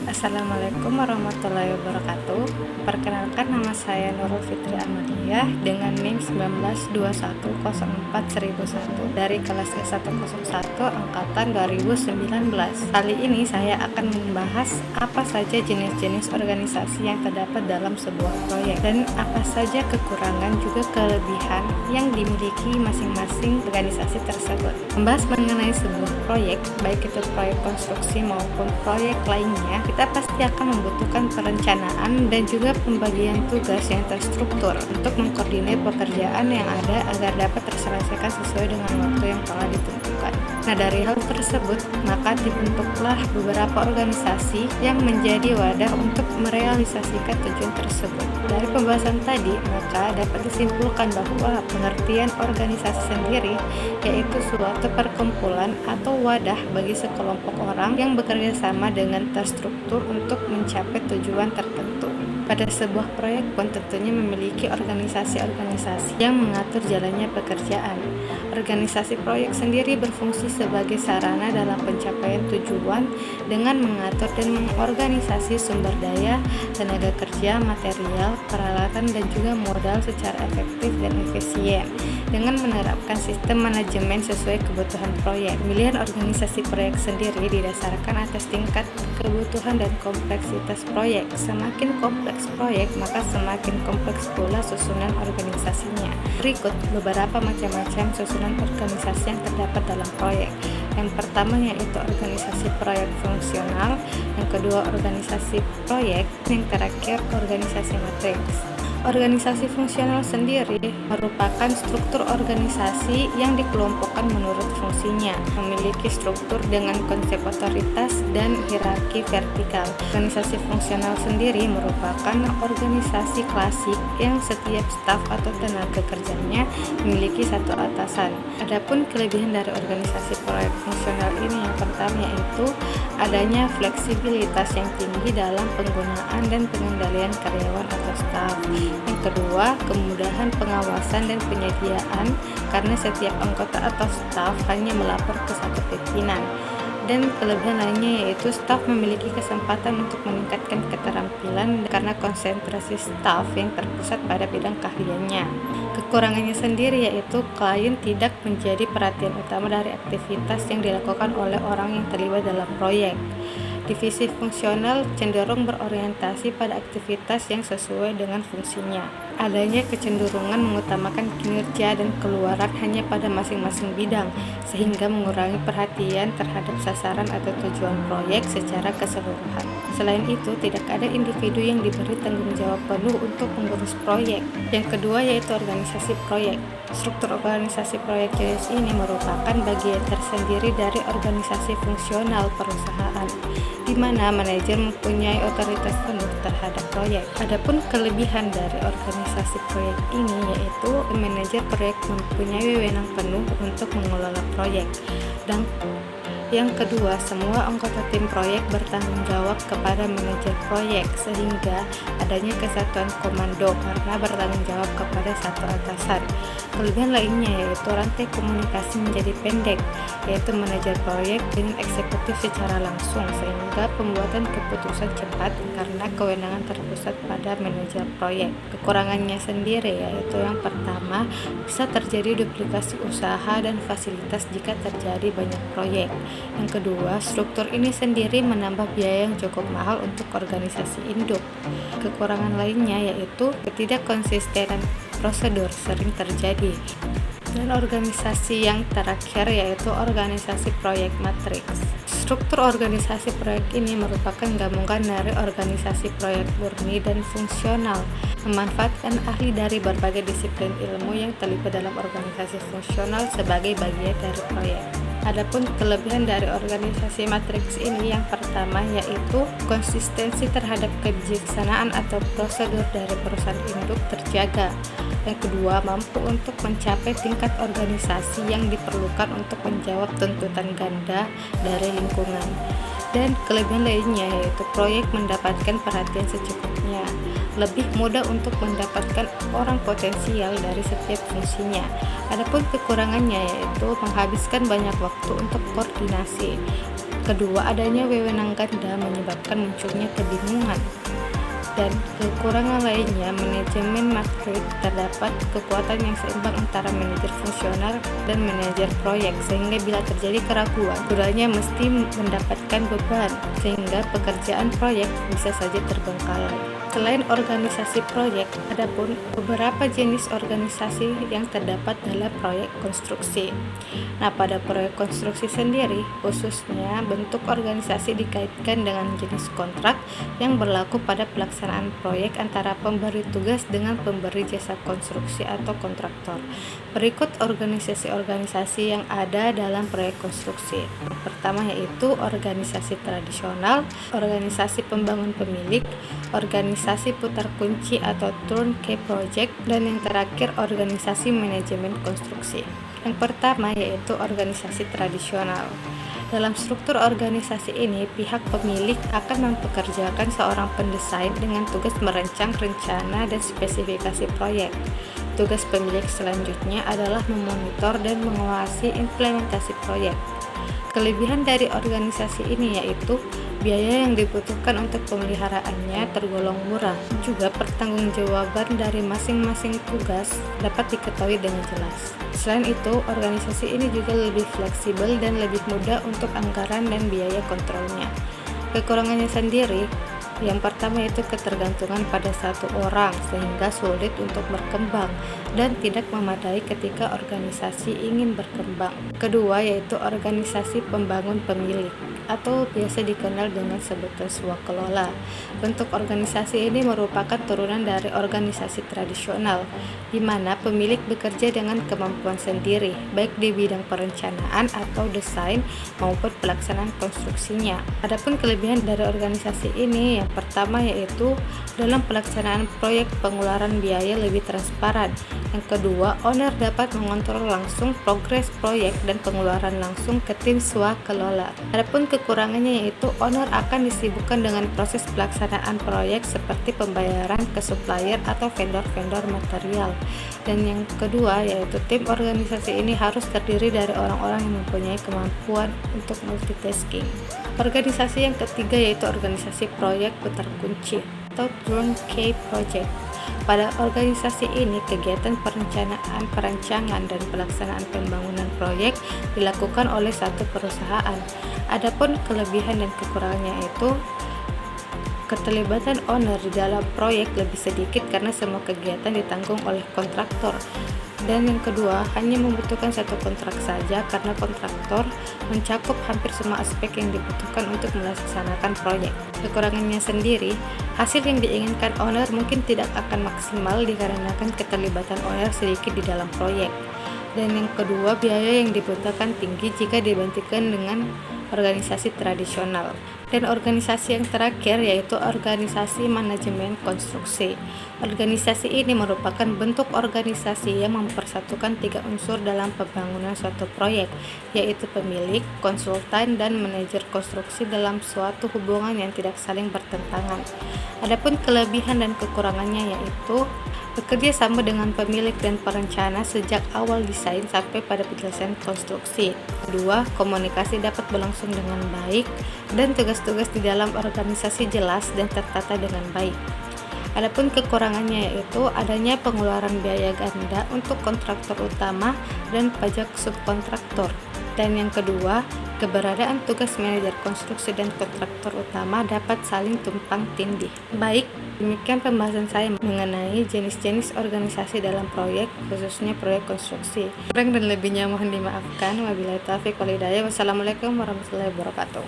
Assalamualaikum warahmatullahi wabarakatuh. Perkenalkan, nama saya Nurul Fitri Amadiyah dengan NIM 192104001 dari kelas S101 angkatan 2019. Kali ini saya akan membahas apa saja jenis-jenis organisasi yang terdapat dalam sebuah proyek dan apa saja kekurangan juga kelebihan yang dimiliki masing-masing organisasi tersebut. Membahas mengenai sebuah proyek, baik itu proyek konstruksi maupun proyek lainnya, kita pasti akan membutuhkan perencanaan dan juga pembagian tugas yang terstruktur untuk mengkoordinir pekerjaan yang ada agar dapat terselesaikan sesuai dengan waktu yang telah ditentukan. Nah, dari hal tersebut, maka dibentuklah beberapa organisasi yang menjadi wadah untuk merealisasikan tujuan tersebut. Dari pembahasan tadi, maka dapat disimpulkan bahwa pengertian organisasi sendiri yaitu suatu perkumpulan atau wadah bagi sekelompok orang yang bekerja sama dengan terstruktur untuk mencapai tujuan tertentu. Pada sebuah proyek pun tentunya memiliki organisasi-organisasi yang mengatur jalannya pekerjaan. Organisasi proyek sendiri berfungsi sebagai sarana dalam pencapaian tujuan dengan mengatur dan mengorganisasi sumber daya, tenaga kerja, material, peralatan, dan juga modal secara efektif dan efisien dengan menerapkan sistem manajemen sesuai kebutuhan proyek. Pemilihan organisasi proyek sendiri didasarkan atas tingkat kebutuhan dan kompleksitas proyek. Semakin kompleks proyek, maka semakin kompleks pula susunan organisasinya. Berikut beberapa macam-macam susunan organisasi yang terdapat dalam proyek. Yang pertama yaitu organisasi proyek fungsional, yang kedua organisasi proyek, yang terakhir organisasi matriks. Organisasi fungsional sendiri merupakan struktur organisasi yang dikelompokkan menurut fungsinya, memiliki struktur dengan konsep otoritas dan hierarki vertikal. Organisasi fungsional sendiri merupakan organisasi klasik yang setiap staf atau tenaga kerjanya memiliki satu atasan. Adapun kelebihan dari organisasi proyek fungsional ini yang pertama yaitu adanya fleksibilitas yang tinggi dalam penggunaan dan pengendalian karyawan atau staf. Yang kedua, kemudahan pengawasan dan penyediaan karena setiap anggota atau staf hanya melapor ke satu pimpinan. Dan kelebihan lainnya yaitu staf memiliki kesempatan untuk meningkatkan keterampilan karena konsentrasi staf yang terpusat pada bidang keahliannya. Kekurangannya sendiri yaitu klien tidak menjadi perhatian utama dari aktivitas yang dilakukan oleh orang yang terlibat dalam proyek. Divisi fungsional cenderung berorientasi pada aktivitas yang sesuai dengan fungsinya. Adanya kecenderungan mengutamakan kinerja dan keluaran hanya pada masing-masing bidang, sehingga mengurangi perhatian terhadap sasaran atau tujuan proyek secara keseluruhan. Selain itu, tidak ada individu yang diberi tanggung jawab penuh untuk mengurus proyek. Yang kedua yaitu organisasi proyek. Struktur organisasi proyek jenis ini merupakan bagian tersendiri dari organisasi fungsional perusahaan, di mana manajer mempunyai otoritas penuh terhadap proyek. Adapun kelebihan dari organisasi proyek ini yaitu manajer proyek mempunyai wewenang penuh untuk mengelola proyek. Dan yang kedua, semua anggota tim proyek bertanggung jawab kepada manajer proyek sehingga adanya kesatuan komando karena bertanggung jawab kepada satu atasan. Kelebihan lainnya yaitu rantai komunikasi menjadi pendek, yaitu manajer proyek dengan eksekutif secara langsung sehingga pembuatan keputusan cepat karena kewenangan terpusat pada manajer proyek. Kekurangannya sendiri yaitu yang pertama, bisa terjadi duplikasi usaha dan fasilitas jika terjadi banyak proyek. Yang kedua, struktur ini sendiri menambah biaya yang cukup mahal untuk organisasi induk. Kekurangan lainnya yaitu ketidakkonsistenan prosedur sering terjadi. Dan organisasi yang terakhir yaitu organisasi proyek matriks. Struktur organisasi proyek ini merupakan gabungan dari organisasi proyek murni dan fungsional, memanfaatkan ahli dari berbagai disiplin ilmu yang terlibat dalam organisasi fungsional sebagai bagian dari proyek. Adapun kelebihan dari organisasi matriks ini yang pertama yaitu konsistensi terhadap kebijaksanaan atau prosedur dari perusahaan induk terjaga. Yang kedua, mampu untuk mencapai tingkat organisasi yang diperlukan untuk menjawab tuntutan ganda dari lingkungan. Dan kelebihan lainnya yaitu proyek mendapatkan perhatian secukupnya, lebih mudah untuk mendapatkan orang potensial dari setiap fungsinya. Adapun kekurangannya yaitu menghabiskan banyak waktu untuk koordinasi. Kedua, adanya wewenang ganda menyebabkan munculnya kebingungan. Dan kekurangan lainnya, manajemen matriks, terdapat kekuatan yang seimbang antara manajer fungsional dan manajer proyek, sehingga bila terjadi keraguan, keduanya mesti mendapatkan beban, sehingga pekerjaan proyek bisa saja terbengkalai. Selain organisasi proyek, ada pun beberapa jenis organisasi yang terdapat dalam proyek konstruksi. Nah, pada proyek konstruksi sendiri, khususnya bentuk organisasi dikaitkan dengan jenis kontrak yang berlaku pada pelaksanaan proyek antara pemberi tugas dengan pemberi jasa konstruksi atau kontraktor. Berikut organisasi-organisasi yang ada dalam proyek konstruksi. Yang pertama yaitu organisasi tradisional, organisasi pembangun pemilik, organisasi putar kunci atau turnkey project, dan yang terakhir organisasi manajemen konstruksi. Yang pertama yaitu organisasi tradisional. Dalam struktur organisasi ini, pihak pemilik akan mempekerjakan seorang pendesain dengan tugas merancang rencana dan spesifikasi proyek. Tugas pemilik selanjutnya adalah memonitor dan mengawasi implementasi proyek. Kelebihan dari organisasi ini yaitu biaya yang dibutuhkan untuk pemeliharaannya tergolong murah. Juga pertanggungjawaban dari masing-masing tugas dapat diketahui dengan jelas. Selain itu, organisasi ini juga lebih fleksibel dan lebih mudah untuk anggaran dan biaya kontrolnya. Kekurangannya sendiri, yang pertama yaitu ketergantungan pada satu orang sehingga sulit untuk berkembang dan tidak memadai ketika organisasi ingin berkembang. Kedua yaitu organisasi pembangun pemilik atau biasa dikenal dengan sebutan swakelola. Bentuk organisasi ini merupakan turunan dari organisasi tradisional, di mana pemilik bekerja dengan kemampuan sendiri, baik di bidang perencanaan atau desain maupun pelaksanaan konstruksinya. Adapun kelebihan dari organisasi ini, yang pertama yaitu dalam pelaksanaan proyek pengeluaran biaya lebih transparan. Yang kedua, owner dapat mengontrol langsung progres proyek dan pengeluaran langsung ke tim swakelola. Adapun kekurangannya yaitu owner akan disibukkan dengan proses pelaksanaan proyek seperti pembayaran ke supplier atau vendor-vendor material. Dan yang kedua yaitu tim organisasi ini harus terdiri dari orang-orang yang mempunyai kemampuan untuk multitasking. Organisasi yang ketiga yaitu organisasi proyek putar kunci atau turnkey project. Pada organisasi ini, kegiatan perencanaan, perancangan, dan pelaksanaan pembangunan proyek dilakukan oleh satu perusahaan. Adapun kelebihan dan kekurangannya itu keterlibatan owner di dalam proyek lebih sedikit karena semua kegiatan ditanggung oleh kontraktor. Dan yang kedua, hanya membutuhkan satu kontrak saja karena kontraktor mencakup hampir semua aspek yang dibutuhkan untuk melaksanakan proyek. Kekurangannya sendiri, hasil yang diinginkan owner mungkin tidak akan maksimal dikarenakan keterlibatan owner sedikit di dalam proyek. Dan yang kedua, biaya yang dibutuhkan tinggi jika dibandingkan dengan organisasi tradisional. Dan organisasi yang terakhir yaitu organisasi manajemen konstruksi. Organisasi ini merupakan bentuk organisasi yang mempersatukan tiga unsur dalam pembangunan suatu proyek, yaitu pemilik, konsultan, dan manajer konstruksi dalam suatu hubungan yang tidak saling bertentangan. Adapun kelebihan dan kekurangannya yaitu bekerja sama dengan pemilik dan perencana sejak awal desain sampai pada penyelesaian konstruksi. Kedua, komunikasi dapat berlangsung dengan baik dan tugas-tugas di dalam organisasi jelas dan tertata dengan baik. Adapun kekurangannya yaitu adanya pengeluaran biaya ganda untuk kontraktor utama dan pajak subkontraktor. Dan yang kedua, keberadaan tugas manajer konstruksi dan kontraktor utama dapat saling tumpang tindih. Baik, demikian pembahasan saya mengenai jenis-jenis organisasi dalam proyek, khususnya proyek konstruksi. Kurang dan lebihnya mohon dimaafkan. Wabillahi taufiq wal hidayah. Wassalamualaikum warahmatullahi wabarakatuh.